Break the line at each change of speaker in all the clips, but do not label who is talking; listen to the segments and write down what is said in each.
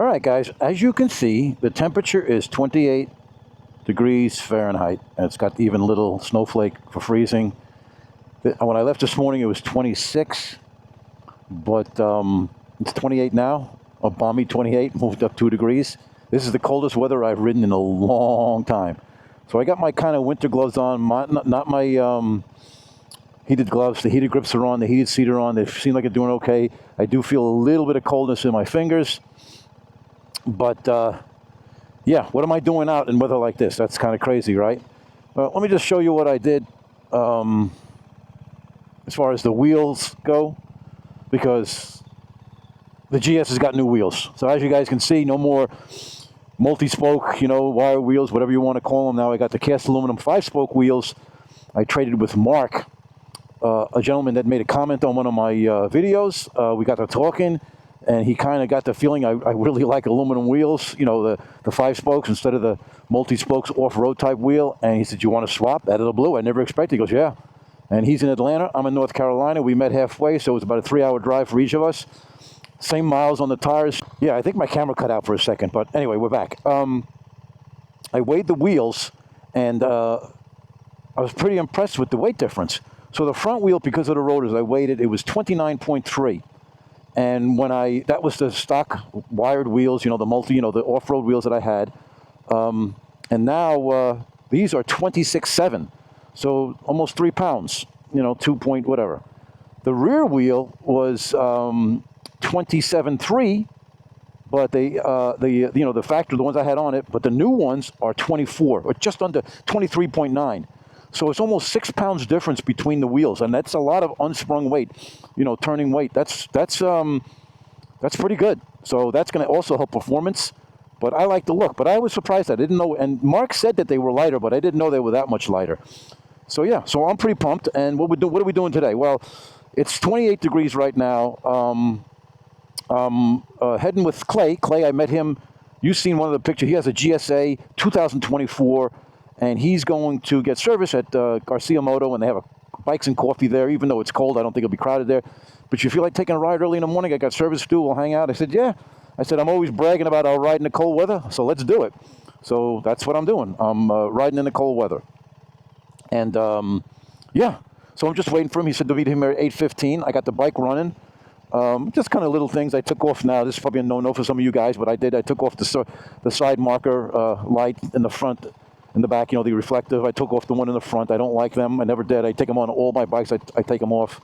All right, guys, as you can see, the temperature is 28 degrees Fahrenheit, and it's got even little snowflake for freezing. When I left this morning, it was 26, but it's 28 now. A balmy 28, moved up 2 degrees. This is the coldest weather I've ridden in a long time. So I got my kind of winter gloves on, not my heated gloves. The heated grips are on, the heated seat are on. They seem like they're doing okay. I do feel a little bit of coldness in my fingers. But, yeah, what am I doing out in weather like this? That's kind of crazy, right? Let me just show you what I did as far as the wheels go, because the GS has got new wheels. So as you guys can see, no more multi-spoke, wire wheels, whatever you want to call them. Now I got the cast aluminum 5-spoke wheels. I traded with Mark, a gentleman that made a comment on one of my videos. We got to talking, and he kind of got the feeling I really like aluminum wheels, the 5 spokes instead of the multi-spokes off-road type wheel. And he said, "You want to swap?" Out of the blue. I never expected. He goes, "Yeah." And he's in Atlanta. I'm in North Carolina. We met halfway, so it was about a 3-hour drive for each of us. Same miles on the tires. Yeah, I think my camera cut out for a second, but anyway, we're back. I weighed the wheels, and I was pretty impressed with the weight difference. So the front wheel, because of the rotors, I weighed it. It was 29.3. And that was the stock wired wheels, the the off-road wheels that I had. And now these are 26.7. So almost 3 pounds, 2 point whatever. The rear wheel was 27.3, but the factory, the ones I had on it, but the new ones are 24, or just under 23.9. So it's almost 6 pounds difference between the wheels, and that's a lot of unsprung weight, turning weight. That's pretty good. So that's going to also help performance. But I like the look. But I was surprised. I didn't know. And Mark said that they were lighter, but I didn't know they were that much lighter. So yeah. So I'm pretty pumped. And what are we doing today? Well, it's 28 degrees right now. Heading with Clay. Clay, I met him. You've seen one of the pictures. He has a GSA 2024, and he's going to get service at Garcia Moto, and they have bikes and coffee there. Even though it's cold, I don't think it'll be crowded there. But you feel like taking a ride early in the morning? I got service to do. We'll hang out. I said, yeah. I said, I'm always bragging about our ride in the cold weather, so let's do it. So that's what I'm doing. I'm riding in the cold weather. And, yeah. So I'm just waiting for him. He said to meet him at 8:15. I got the bike running. Just kind of little things. I took off now. This is probably a no-no for some of you guys, but I did. I took off the side marker light in the front, in the back, the reflective. I took off the one in the front. I don't like them. I never did. I take them on all my bikes. I take them off.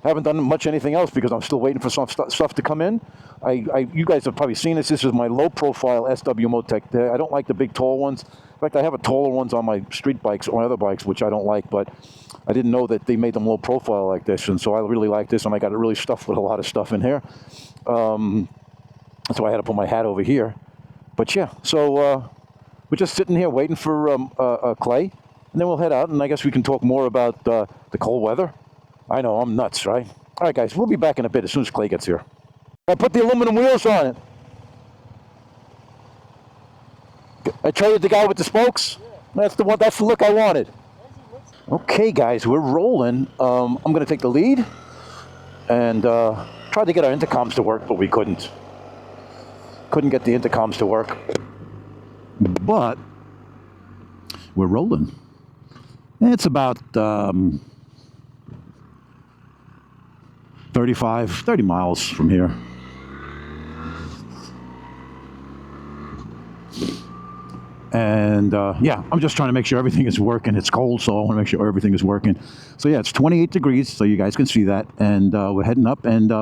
Haven't done much anything else because I'm still waiting for some stuff to come in. You guys have probably seen this. This is my low-profile SW Motec. I don't like the big, tall ones. In fact, I have a taller ones on my street bikes or my other bikes, which I don't like, but I didn't know that they made them low-profile like this, and so I really like this, and I got it really stuffed with a lot of stuff in here. So I had to put my hat over here. But yeah, so we're just sitting here waiting for Clay, and then we'll head out, and I guess we can talk more about the cold weather. I know, I'm nuts, right? All right, guys, we'll be back in a bit as soon as Clay gets here. I put the aluminum wheels on it. I traded the guy with the spokes. Yeah. That's the one. That's the look I wanted. Okay, guys, we're rolling. I'm going to take the lead and tried to get our intercoms to work, but we couldn't. Couldn't get the intercoms to work. But we're rolling. It's about 30 miles from here. And yeah, I'm just trying to make sure everything is working. It's cold, so I want to make sure everything is working. So yeah, it's 28 degrees, so you guys can see that. And we're heading up, and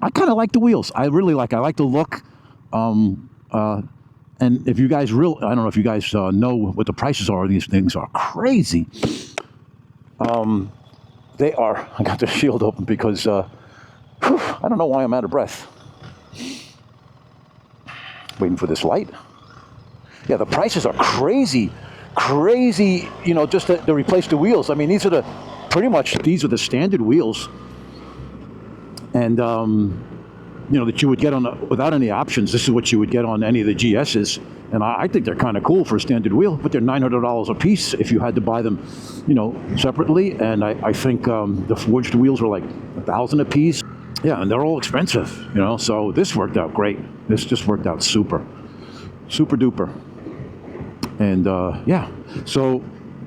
I kind of like the wheels. I like the look. And if you guys I don't know if you guys know what the prices are. These things are crazy. They are. I got the shield open because I don't know why I'm out of breath. Waiting for this light. Yeah, the prices are crazy, just to replace the wheels. I mean, these are these are the standard wheels, and that you would get on without any options. This is what you would get on any of the GSs, and I think they're kind of cool for a standard wheel. But they're $900 a piece if you had to buy them, separately. And I think the forged wheels are like $1,000 a piece. Yeah, and they're all expensive, you know. So this worked out great. This just worked out super duper. And yeah, so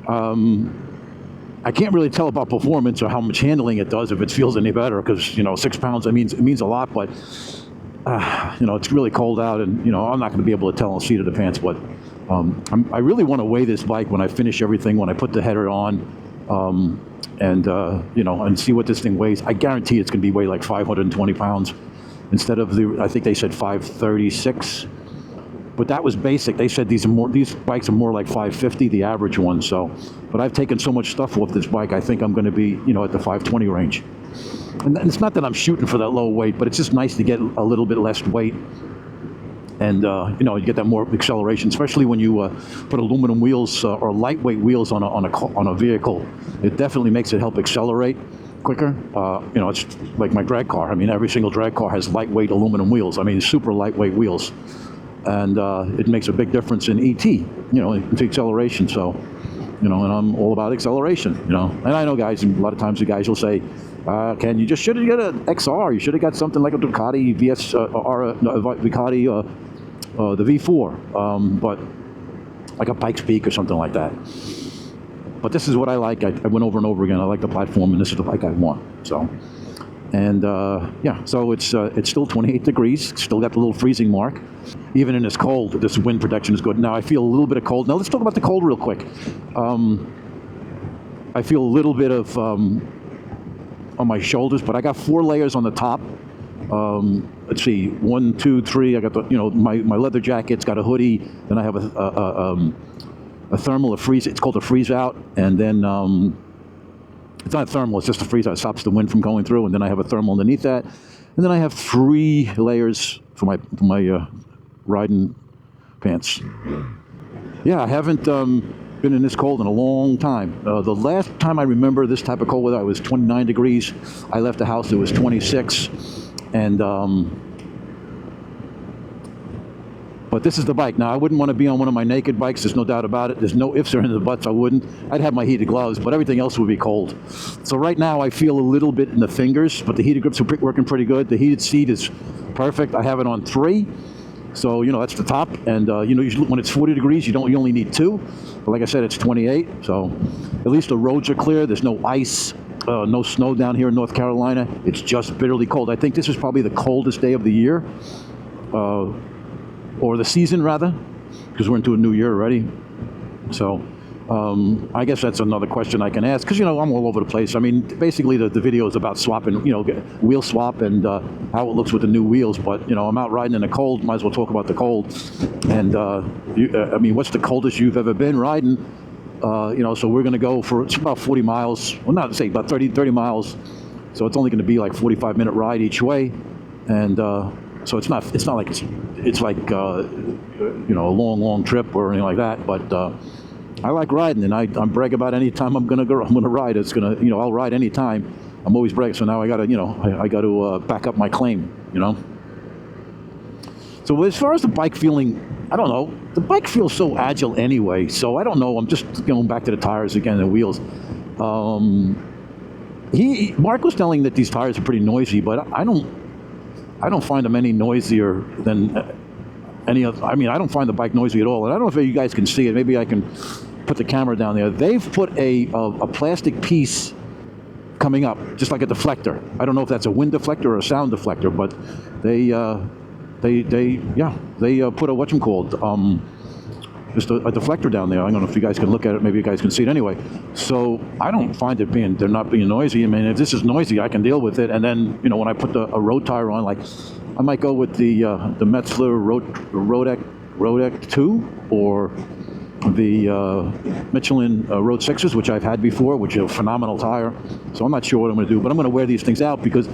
I can't really tell about performance or how much handling it does if it feels any better, because, you know, 6 pounds, it means a lot, but you know, it's really cold out, and, you know, I'm not going to be able to tell on the seat of the pants, but I really want to weigh this bike when I finish everything, when I put the header on, and you know, and see what this thing weighs. I guarantee it's going to be weigh like 520 pounds instead of I think they said 536. But that was basic. They said these bikes are more like 550, the average one. So, but I've taken so much stuff off this bike, I think I'm going to be, you know, at the 520 range. And it's not that I'm shooting for that low weight, but it's just nice to get a little bit less weight. And, you know, you get that more acceleration, especially when you put aluminum wheels or lightweight wheels on a vehicle. It definitely makes it help accelerate quicker. You know, it's like my drag car. I mean, every single drag car has lightweight aluminum wheels. I mean, super lightweight wheels. And it makes a big difference in ET, you know, into acceleration. So, you know, and I'm all about acceleration, you know. And I know guys, and a lot of times the guys will say, Ken, you just should have got an XR. You should have got something like a Ducati Ducati, the V4, but like a Pikes Peak or something like that. But this is what I like. I went over and over again. I like the platform, and this is the bike I want. So, and yeah, so it's still 28 degrees. Still got the little freezing mark. Even in this cold, this wind protection is good. Now I feel a little bit of cold. Now let's talk about the cold real quick. I feel a little bit of on my shoulders, but I got 4 layers on the top. Let's see, 1, 2, 3. I got the, you know, my leather jacket's got a hoodie. Then I have a thermal, a freeze. It's called a freeze out, and then it's not a thermal. It's just a freeze out. It stops the wind from going through, and then I have a thermal underneath that, and then I have 3 layers for my riding pants. Yeah, I haven't been in this cold in a long time. The last time I remember this type of cold weather, I was 29 degrees. I left the house, it was 26. And, but this is the bike. Now, I wouldn't want to be on one of my naked bikes. There's no doubt about it. There's no ifs or ands or buts. I wouldn't. I'd have my heated gloves, but everything else would be cold. So right now, I feel a little bit in the fingers, but the heated grips are working pretty good. The heated seat is perfect. I have it on 3. So, you know, that's the top. And, you know, usually when it's 40 degrees, you only need 2. But like I said, it's 28. So at least the roads are clear. There's no ice, no snow down here in North Carolina. It's just bitterly cold. I think this is probably the coldest day of the year, or the season, rather, because we're into a new year already. So I guess that's another question I can ask, because, you know, I'm all over the place. I mean, basically the video is about swapping, you know, wheel swap and how it looks with the new wheels. But, you know, I'm out riding in the cold. Might as well talk about the cold. And, I mean, what's the coldest you've ever been riding? You know, so we're going to go for, it's about 40 miles. Well, not to say about 30 miles. So it's only going to be like 45-minute ride each way. And so it's not like it's like, you know, a long trip or anything like that. But I like riding, and I brag about any time I'm gonna ride. It's gonna, you know, I'll ride any time. I'm always bragging. So now I gotta, you know, I got to back up my claim, you know. So as far as the bike feeling, I don't know. The bike feels so agile anyway. So I don't know. I'm just going back to the tires again and the wheels. Mark was telling that these tires are pretty noisy, but I don't find them any noisier than any other. I mean, I don't find the bike noisy at all. And I don't know if you guys can see it. Maybe I can put the camera down there. They've put a plastic piece coming up, just like a deflector. I don't know if that's a wind deflector or a sound deflector, but they put a just a deflector down there. I don't know if you guys can look at it. Maybe you guys can see it anyway. So I don't find they're not being noisy. I mean, if this is noisy, I can deal with it. And then, you know, when I put a road tire on, like I might go with the Metzler Rodeck 2 or the Michelin Road 6s, which I've had before, which are a phenomenal tire. So I'm not sure what I'm going to do, but I'm going to wear these things out because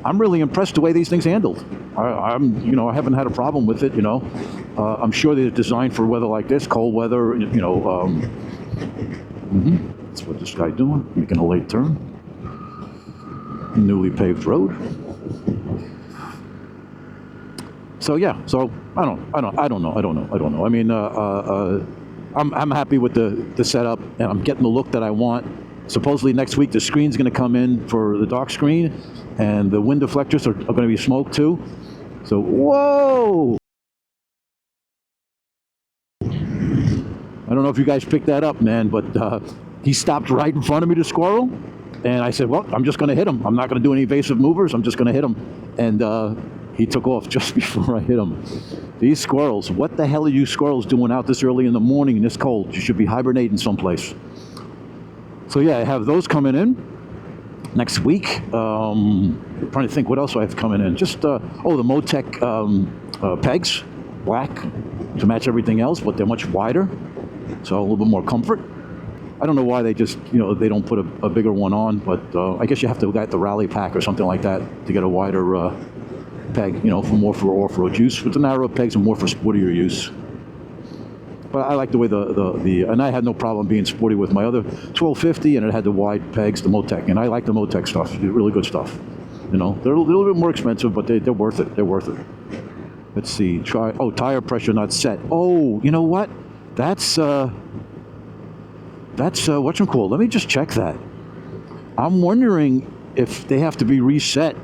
I'm really impressed the way these things handled. I haven't had a problem with it, you know. I'm sure they're designed for weather like this, cold weather, you know. That's what this guy doing, making a late turn. Newly paved road. So yeah, so I don't know. I mean, I'm happy with the setup, and I'm getting the look that I want. supposedly next week the screen's going to come in for the dark screen, and the wind deflectors are going to be smoked too. So, whoa! I don't know if you guys picked that up, man, but he stopped right in front of me, the squirrel, and I said, well, I'm just going to hit him. I'm not going to do any evasive maneuvers. I'm just going to hit him. And he took off just before I hit him. These squirrels, what the hell are you squirrels doing out this early in the morning and this cold? You should be hibernating someplace. So yeah, I have those coming in next week. I'm trying to think what else I have coming in. Just, the Motec pegs, black, to match everything else, but they're much wider. So a little bit more comfort. I don't know why they just, they don't put a bigger one on, but I guess you have to get the rally pack or something like that to get a wider peg, for more for off-road use. But the narrow pegs are more for sportier use. But I like the way and I had no problem being sporty with my other 1250, and it had the wide pegs, the Motec, and I like the Motec stuff. They're really good stuff. They're a little bit more expensive, but they're worth it. They're worth it. Let's see. Tire pressure not set. Oh, you know what? That's whatchamacallit. Let me just check that. I'm wondering if they have to be reset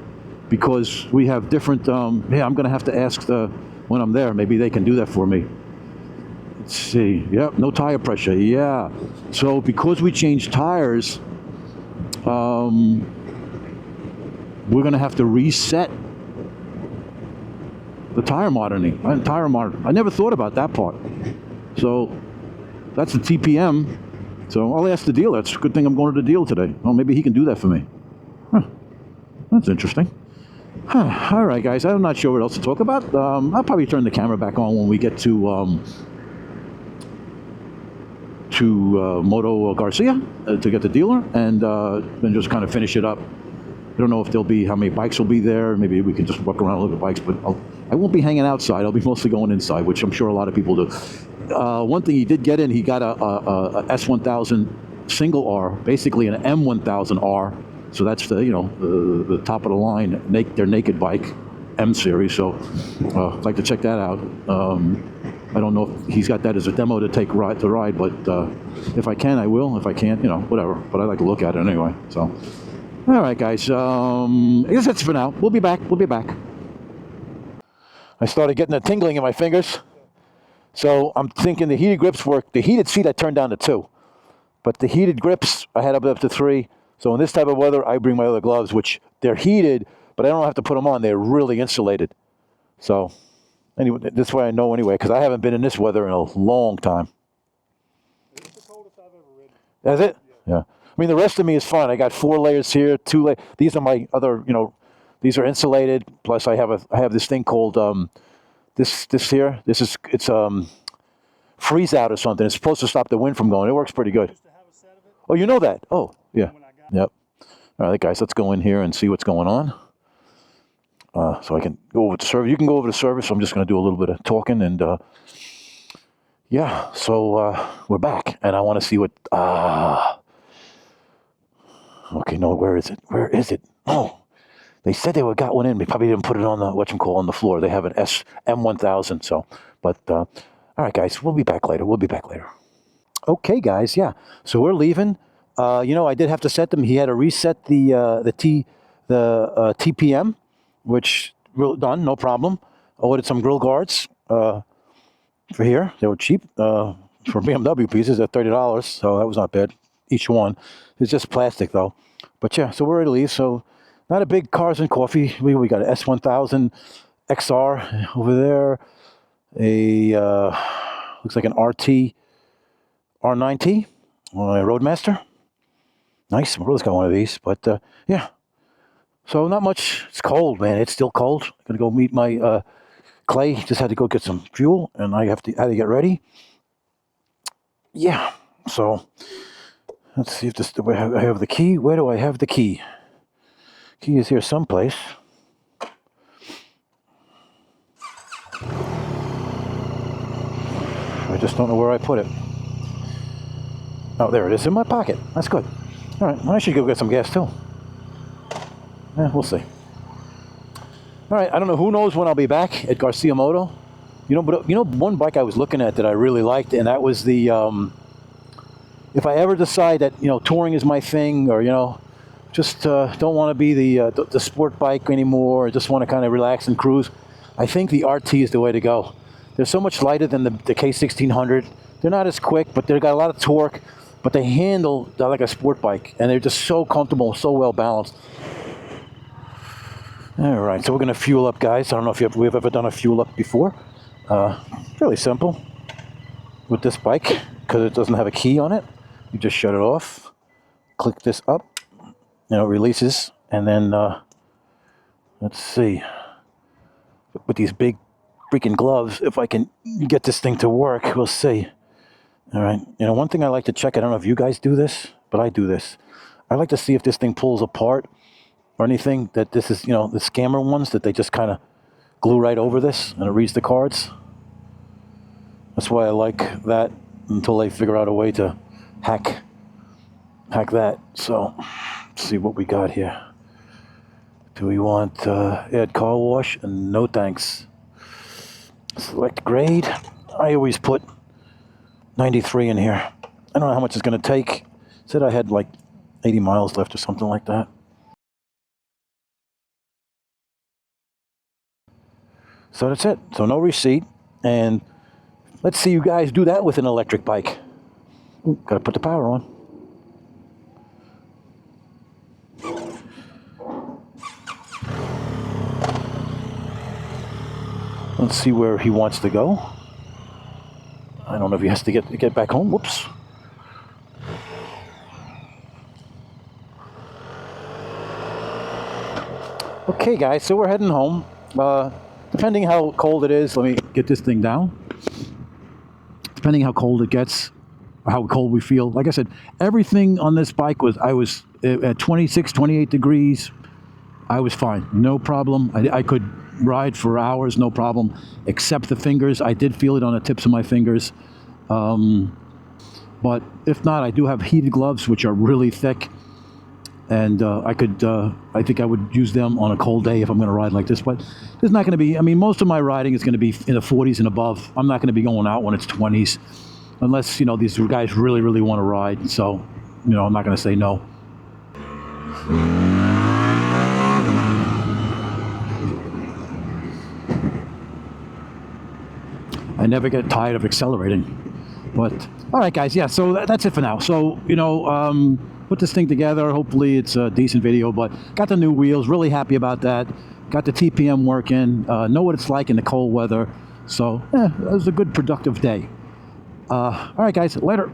because we have different. I'm going to have to ask when I'm there. Maybe they can do that for me. Let's see. Yep, no tire pressure. Yeah. So because we changed tires, we're going to have to reset the tire monitoring. I never thought about that part. So that's the TPM. So I'll ask the dealer. It's a good thing I'm going to the dealer today. Oh, maybe he can do that for me. Huh. That's interesting. Huh. All right, guys. I'm not sure what else to talk about. I'll probably turn the camera back on when we get to Moto Garcia to get the dealer, and then just kind of finish it up. I don't know if how many bikes will be there. Maybe we can just walk around and look at bikes, but I won't be hanging outside. I'll be mostly going inside, which I'm sure a lot of people do. One thing he did get in, he got a S1000 single R, basically an M1000R. So that's the top of the line, their naked bike, M series. So I'd like to check that out. I don't know if he's got that as a demo to ride, but if I can, I will. If I can't, whatever. But I like to look at it anyway. So, all right, guys. I guess that's for now. We'll be back. I started getting a tingling in my fingers. So I'm thinking the heated grips work. The heated seat I turned down to 2. But the heated grips I had up to 3. So in this type of weather, I bring my other gloves, which they're heated, but I don't have to put them on. They're really insulated. So anyway, that's why I know anyway, because I haven't been in this weather in a long time.
It's the coldest I've ever ridden.
Is it? Yeah. I mean, the rest of me is fine. I got 4 layers here, 2 layers. These are my other, these are insulated. Plus I have this thing called, this here. It's freeze out or something. It's supposed to stop the wind from going. It works pretty good. Oh, you know that? Oh, yeah. Yep. All right, guys, let's go in here and see what's going on. So I can go over to service. You can go over to service. I'm just going to do a little bit of talking. And, yeah, so we're back. And I want to see what... Okay, no, where is it? Where is it? Oh, they said they got one in. They probably didn't put it on the, on the floor. They have an M1000. So, but, all right, guys, we'll be back later. Okay, guys, yeah. So we're leaving. I did have to set them. He had to reset the TPM, which done, no problem. I ordered some grill guards for here. They were cheap for BMW pieces at $30, so that was not bad. Each one. It's just plastic though. But yeah, so we're ready to leave. So not a big cars and coffee. We got an S1000 XR over there. Looks like an R9T, Roadmaster. Nice. Rose got one of these, but yeah. So not much. It's cold, man. It's still cold. I'm gonna go meet my Clay. Just had to go get some fuel, and I had to get ready. Yeah. So let's see if this. I have the key. Where do I have the key? Key is here someplace. I just don't know where I put it. Oh, there it is in my pocket. That's good. All right, well, I should go get some gas too. Yeah, we'll see. All right, I don't know. Who knows when I'll be back at Garcia Moto? But one bike I was looking at that I really liked, and that was the. if I ever decide that, you know, touring is my thing, or, you know, just don't want to be the sport bike anymore, or just want to kind of relax and cruise, I think the RT is the way to go. They're so much lighter than the K1600. They're not as quick, but they've got a lot of torque, but they handle like a sport bike, and they're just so comfortable, so well balanced. All right, so we're going to fuel up, guys. I don't know if we've ever done a fuel up before. Fairly simple with this bike, because it doesn't have a key on it. You just shut it off, click this up, you know, it releases, and then let's see, with these big freaking gloves, if I can get this thing to work, we'll see. All right, you know, one thing I like to check, I don't know if you guys do this, but I do this. I like to see if this thing pulls apart or anything, that this is, you know, the scammer ones that they just kind of glue right over this and it reads the cards. That's why I like that, until they figure out a way to hack that. So let's see what we got here. Do we want add car wash? And no thanks. Select grade. I always put 93 in here. I don't know how much it's going to take. Said I had like 80 miles left or something like that. So that's it. So no receipt. And let's see you guys do that with an electric bike. Ooh, gotta put the power on. Let's see where he wants to go. I don't know if he has to get back home. Whoops. Okay, guys, so we're heading home. Depending how cold it is, let me get this thing down. Depending how cold it gets, or how cold we feel. Like I said, everything on this bike I was at 26, 28 degrees. I was fine, no problem. I could ride for hours, no problem, except the fingers. I did feel it on the tips of my fingers. But if not, I do have heated gloves, which are really thick. And I think I would use them on a cold day if I'm going to ride like this. But there's not going to be, I mean, most of my riding is going to be in the 40s and above. I'm not going to be going out when it's 20s, unless, you know, these guys really, really want to ride. So, you know, I'm not going to say no. I never get tired of accelerating. But, all right, guys, yeah, so that's it for now. So, you know, put this thing together. Hopefully it's a decent video, but got the new wheels. Really happy about that. Got the TPM working. Know what it's like in the cold weather. So, it was a good, productive day. All right, guys, later.